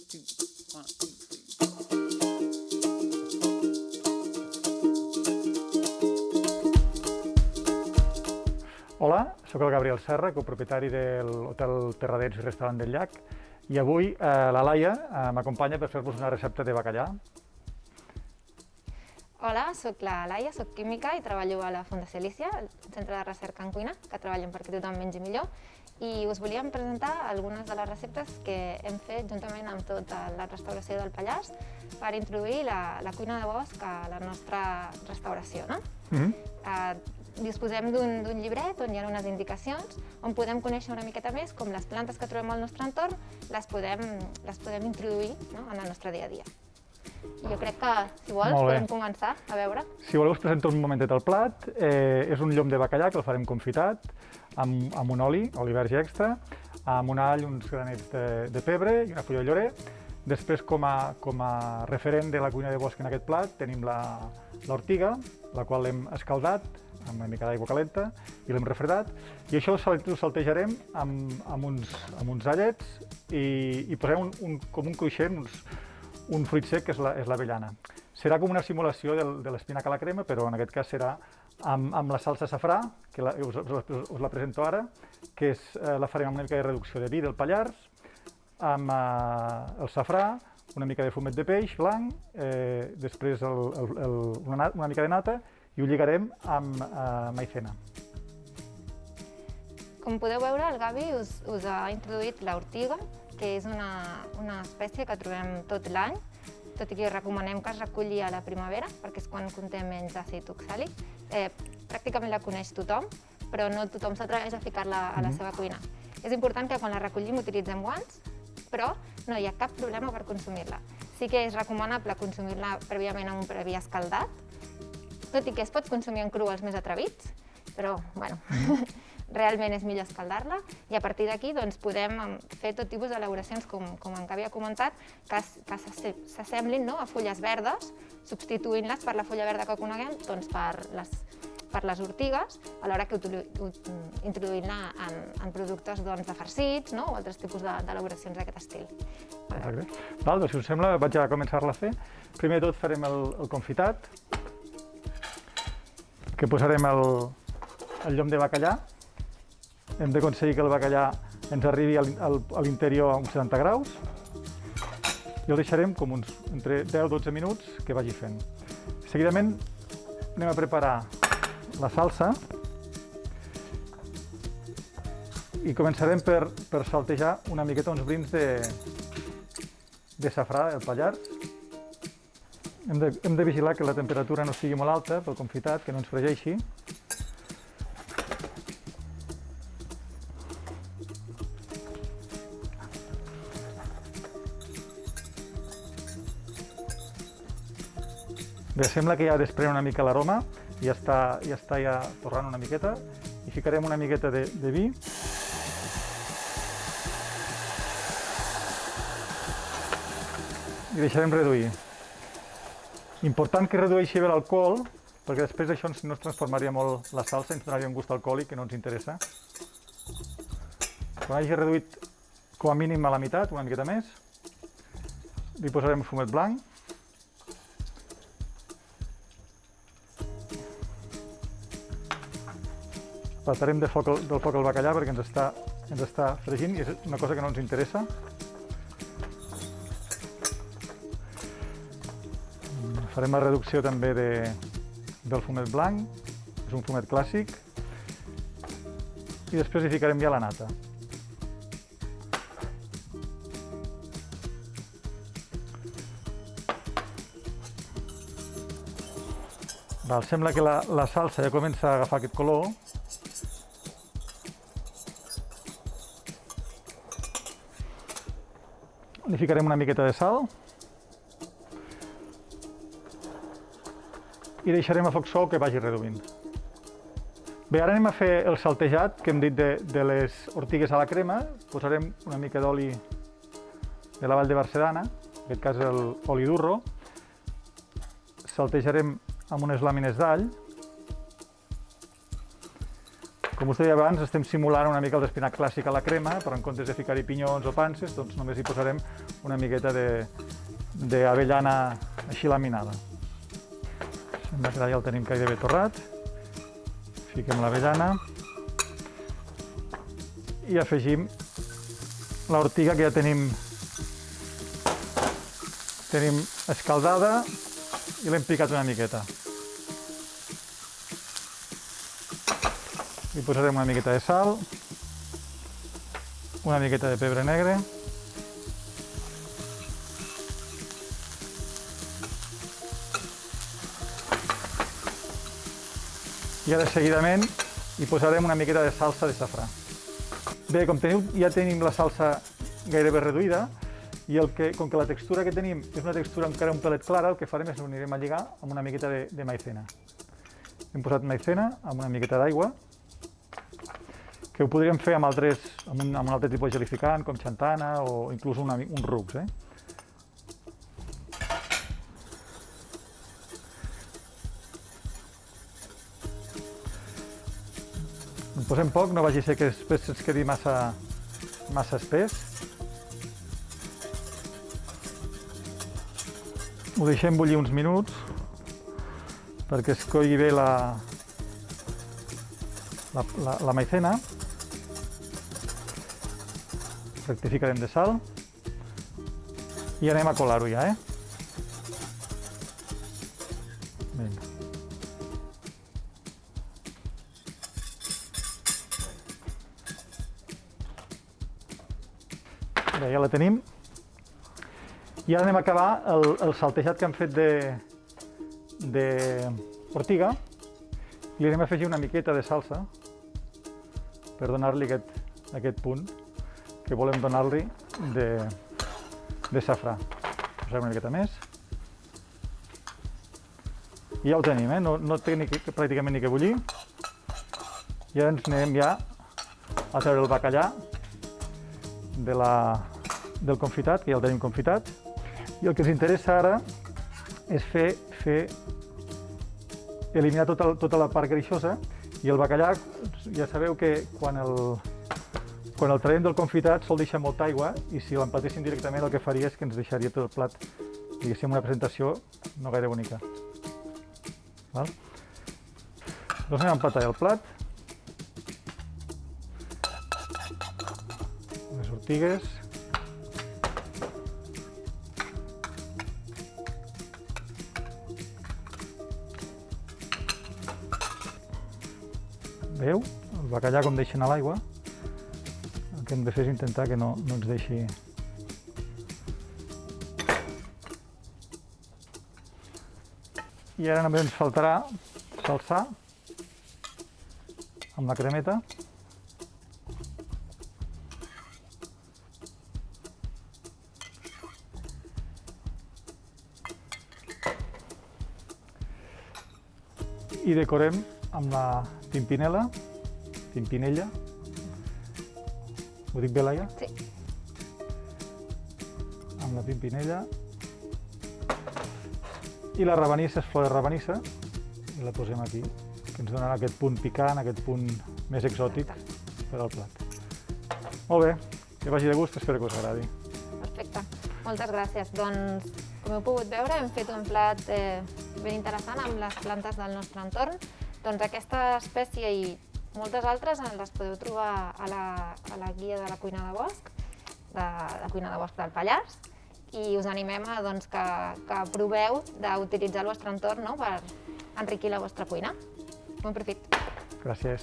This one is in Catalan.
2, 1, 2, 3. Hola, sóc el Gabriel Serra, copropietari de l'Hotel Terradets i Restaurant del Llac, i avui la Laia m'acompanya per fer-vos una recepta de bacallà. Hola, sóc la Laia, sóc química i treballo a la Fundació Alícia, el centre de recerca en cuina, que treballen perquè tothom mengi millor, i us volíem presentar algunes de les receptes que hem fet juntament amb tota la restauració del Pallars per introduir la cuina de bosc a la nostra restauració, no? Disposem d'un llibret on hi ha unes indicacions on podem conèixer una miqueta més com les plantes que trobem al nostre entorn les podem introduir en el nostre dia a dia. Jo crec que, si vols, podem començar a veure. Si voleu us presento un momentet el plat. És un llom de bacallà que el farem confitat amb un oli verge extra, amb un all, uns granets de pebre i una fulla de llorer. Després, com a referent de la cuina de bosc en aquest plat, tenim l'ortiga, la qual l'hem escaldat amb una mica d'aigua calenta i l'hem refredat. I això ho saltejarem amb uns allets i posarem com un cruixent, un fruit sec que és l'avellana. Serà com una simulació de l'espinac a la crema, però en aquest cas serà amb la salsa safrà, que us la presento ara, que la farem amb una mica de reducció de vi del Pallars, amb el safrà, una mica de fumet de peix blanc, després una mica de nata, i ho lligarem amb maizena. Com podeu veure, el Gavi us ha introduït l'ortiga, que és una espècie que trobem tot l'any, tot i que recomanem que es reculli a la primavera, perquè és quan conté menys àcid oxàlic. Pràcticament la coneix tothom, però no tothom s'atreveix a ficar-la a la seva cuina. És important que quan la recollim utilitzem guants, però no hi ha cap problema per consumir-la. Sí que és recomanable consumir-la prèviament amb un previ escaldat, tot i que es pot consumir en cru els més atrevits, però, bueno, realment és millor escaldar-la i a partir d'aquí podem fer tot tipus d'elaboracions, com en Gavi ha comentat, que s'assemblin a fulles verdes, substituint-les per la fulla verda que coneguem per les ortigues, alhora que introduint-la en productes de farcits o altres tipus d'elaboracions d'aquest estil. Si us sembla, vaig a començar-la a fer. Primer de tot farem el confitat, que posarem el llom de bacallà. Hem d'aconseguir que el bacallà ens arribi a l'interior a uns 70 graus i el deixarem com entre 10-12 minuts que vagi fent. Seguidament anem a preparar la salsa i començarem per saltejar una miqueta uns brins de safrà del Pallars. Hem de vigilar que la temperatura no sigui molt alta pel confitat, que no ens fregeixi. Bé, sembla que ja desprèn una mica l'aroma, ja està torrant una miqueta, i ficarem una miqueta de vi. I deixarem reduir. Important que redueixi bé l'alcohol, perquè després això no es transformaria molt la salsa, ens donaria un gust alcohòlic que no ens interessa. Quan hagi reduït com a mínim a la meitat, una miqueta més, li posarem fumet blanc. Apartarem del foc el bacallà perquè ens està fregint i és una cosa que no ens interessa. Farem la reducció també del fumet blanc, és un fumet clàssic, i després hi ficarem ja la nata. Sembla que la salsa ja comença a agafar aquest color. Li ficarem una miqueta de sal i deixarem a foc suau que vagi reduint. Bé, ara anem a fer el saltejat que hem dit de les ortigues a la crema. Posarem una mica d'oli de la Vall de Barcedana, en aquest cas l'oli durro. Saltejarem amb unes làmines d'all. Com Com us deia abans, estem simulant una mica el d'espinac clàssic a la crema, però en comptes de ficar-hi pinyons o panses, doncs només hi posarem una miqueta d'avellana així laminada. Sembla que ara ja el tenim gairebé torrat. Fiquem l'avellana i afegim l'ortiga que ja tenim escaldada i l'hem picat una miqueta. Hi posarem una miqueta de sal, una miqueta de pebre negre, i ara seguidament hi posarem una miqueta de salsa de safrà. Bé, com ja tenim la salsa gairebé reduïda i com que la textura que tenim és una textura encara un pelet clara, el que farem és l'anirem a lligar amb una miqueta de maizena. Hem posat maizena amb una miqueta d'aigua, que ho podríem fer amb un altre tipus de gelificant, com xantana o inclús un rux. En posem poc, no vagi a ser que després se'ns quedi massa espès. Ho deixem bullir uns minuts perquè es coigui bé la maizena. Rectificarem de sal i anem a colar-ho ja, Vinga. Bé, ja la tenim. I ara anem a acabar el saltejat que hem fet d'ortiga. Li anem a afegir una miqueta de salsa per donar-li aquest punt que volem donar-li de safrà. Posem una miqueta més. I ja ho tenim, no té pràcticament ni que bullir. I ara ens anem ja a treure el bacallà del confitat, que ja el tenim confitat. I el que ens interessa ara és eliminar tota la part greixosa, i el bacallà, ja sabeu que quan el traiem del confitat sol deixar molta aigua, i si l'emplatéssim directament el que faria és que ens deixaria tot el plat, diguéssim, una presentació no gaire bonica. Doncs anem a empatar el plat. Les ortigues. Veieu? El bacallà com deixa anar l'aigua. El que hem de fer és intentar que no ens deixi... I ara només ens faltarà salsar amb la cremeta. I decorem amb la pimpinella. Ho dic bé, Laia? Sí. Amb la pimpinella. I la rabanissa és flor de rabanissa, i la posem aquí, que ens donarà aquest punt picant, aquest punt més exòtic per al plat. Molt bé, que vagi de gust, espero que us agradi. Perfecte, moltes gràcies. Doncs, com heu pogut veure, hem fet un plat ben interessant amb les plantes del nostre entorn. Doncs aquesta espècie i moltes altres les podeu trobar a la guia de la cuina de bosc, de la cuina de bosc del Pallars, i us animem que proveu d'utilitzar el vostre entorn per enriquir la vostra cuina. Bon profit! Gràcies.